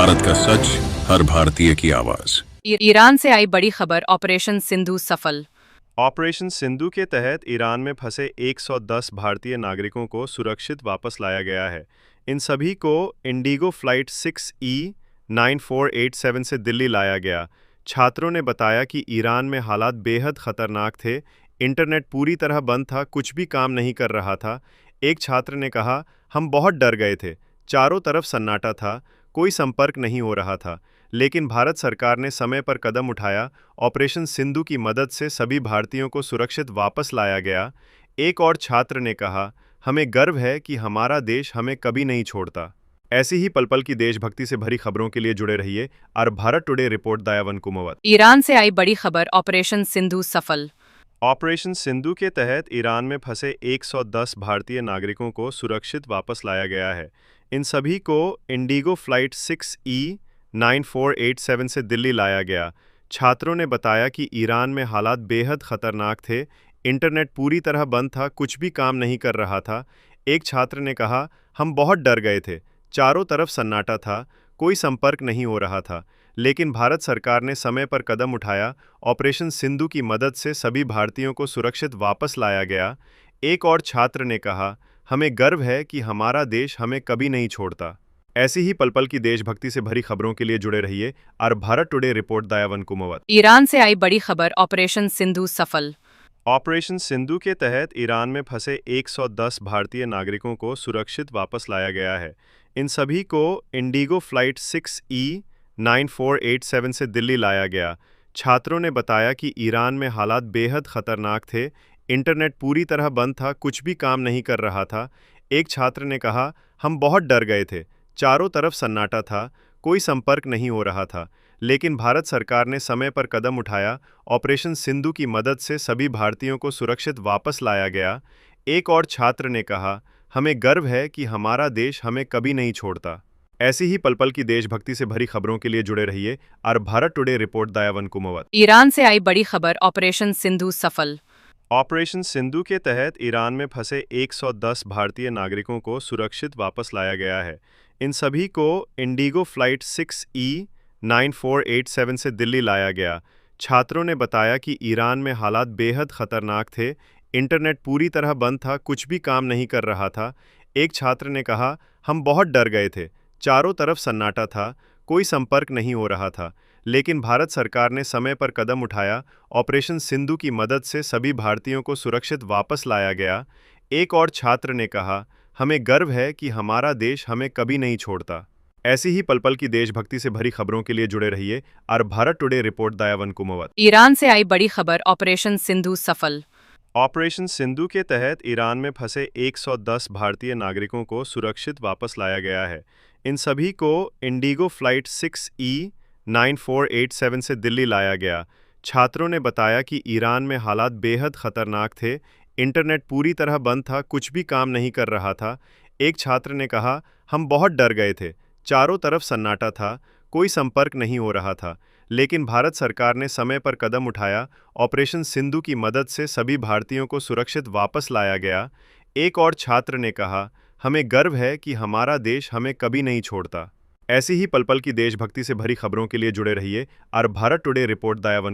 भारत का सच, हर भारतीय की आवाज। ईरान से आई बड़ी खबर, ऑपरेशन सिंधु सफल। ऑपरेशन सिंधु के तहत ईरान में फंसे 110 भारतीय नागरिकों को सुरक्षित वापस लाया गया है। इन सभी को इंडिगो फ्लाइट 6E9487 से दिल्ली लाया गया। छात्रों ने बताया कि ईरान में हालात बेहद खतरनाक थे। इंटरनेट पूरी तरह बंद था, कुछ भी काम नहीं कर रहा था। एक छात्र ने कहा, हम बहुत डर गए थे। चारों तरफ सन्नाटा था, कोई संपर्क नहीं हो रहा था। लेकिन भारत सरकार ने समय पर कदम उठाया। ऑपरेशन सिंधु की मदद से सभी भारतीयों को सुरक्षित वापस लाया गया। एक और छात्र ने कहा, हमें गर्व है कि हमारा देश हमें कभी नहीं छोड़ता। ऐसी ही पल पल की देशभक्ति से भरी खबरों के लिए जुड़े रहिए और Bharat today report Dayavan Kumawat. Iran से आई बड़ी खबर, ऑपरेशन सिंधु सफल। ऑपरेशन सिंधु के तहत ईरान में फंसे 110 भारतीय नागरिकों को सुरक्षित वापस लाया गया है। इन सभी को इंडिगो फ्लाइट 6E9487 से दिल्ली लाया गया। छात्रों ने बताया कि ईरान में हालात बेहद खतरनाक थे। इंटरनेट पूरी तरह बंद था, कुछ भी काम नहीं कर रहा था। एक छात्र ने कहा, हम बहुत डर गए थे। चारों तरफ सन्नाटा था, कोई संपर्क नहीं हो रहा था। लेकिन भारत सरकार ने समय पर कदम उठाया। ऑपरेशन सिंधु की मदद से सभी भारतीयों को सुरक्षित वापस लाया गया। एक और छात्र ने कहा, हमें गर्व है कि हमारा देश हमें कभी नहीं छोड़ता। ऐसी ही पल पल की देशभक्ति से भरी खबरों के लिए जुड़े रहिए और Bharat today report Dayavan Kumawat. Iran से आई बड़ी खबर, ऑपरेशन सिंधु सफल। ऑपरेशन सिंधु के तहत ईरान में फंसे 110 भारतीय नागरिकों को सुरक्षित वापस लाया गया है। इन सभी को इंडिगो फ्लाइट 6E9487 से दिल्ली लाया गया। छात्रों ने बताया कि ईरान में हालात बेहद खतरनाक थे। इंटरनेट पूरी तरह बंद था, कुछ भी काम नहीं कर रहा था। एक छात्र ने कहा, हम बहुत डर गए थे। चारों तरफ सन्नाटा था, कोई संपर्क नहीं हो रहा था। लेकिन भारत सरकार ने समय पर कदम उठाया। ऑपरेशन सिंधु की मदद से सभी भारतीयों को सुरक्षित वापस लाया गया। एक और छात्र ने कहा, हमें गर्व है कि हमारा देश हमें कभी नहीं छोड़ता। ऐसी ही पल पल की देशभक्ति से भरी खबरों के लिए जुड़े रहिए और Bharat today report Dayavan Kumawat. Iran से आई बड़ी खबर, ऑपरेशन सिंधु सफल। ऑपरेशन सिंधु के तहत ईरान में फंसे 110 भारतीय नागरिकों को सुरक्षित वापस लाया गया है। इन सभी को इंडिगो फ्लाइट 6E9487 से दिल्ली लाया गया। छात्रों ने बताया कि ईरान में हालात बेहद खतरनाक थे। इंटरनेट पूरी तरह बंद था, कुछ भी काम नहीं कर रहा था। एक छात्र ने कहा, हम बहुत डर गए थे। चारों तरफ सन्नाटा था, कोई संपर्क नहीं हो रहा था। लेकिन भारत सरकार ने समय पर कदम उठाया। ऑपरेशन सिंधु की मदद से सभी भारतीयों को सुरक्षित वापस लाया गया। एक और छात्र ने कहा, हमें गर्व है कि हमारा देश हमें कभी नहीं छोड़ता। ऐसी ही पल पल की देशभक्ति से भरी खबरों के लिए जुड़े रहिए और Bharat today report Dayavan Kumawat. Iran से आई बड़ी खबर, ऑपरेशन सिंधु सफल। ऑपरेशन सिंधु के तहत ईरान में फंसे 110 भारतीय नागरिकों को सुरक्षित वापस लाया गया है। इन सभी को इंडिगो फ्लाइट 6E9487 से दिल्ली लाया गया। छात्रों ने बताया कि ईरान में हालात बेहद खतरनाक थे। इंटरनेट पूरी तरह बंद था, कुछ भी काम नहीं कर रहा था। एक छात्र ने कहा, हम बहुत डर गए थे। चारों तरफ सन्नाटा था, कोई संपर्क नहीं हो रहा था। लेकिन भारत सरकार ने समय पर कदम उठाया। ऑपरेशन सिंधु की मदद से सभी भारतीयों को सुरक्षित वापस लाया गया। एक और छात्र ने कहा, हमें गर्व है कि हमारा देश हमें कभी नहीं छोड़ता। ऐसी ही पल पल की देशभक्ति से भरी खबरों के लिए जुड़े रहिए और भारत टुडे रिपोर्ट दयावन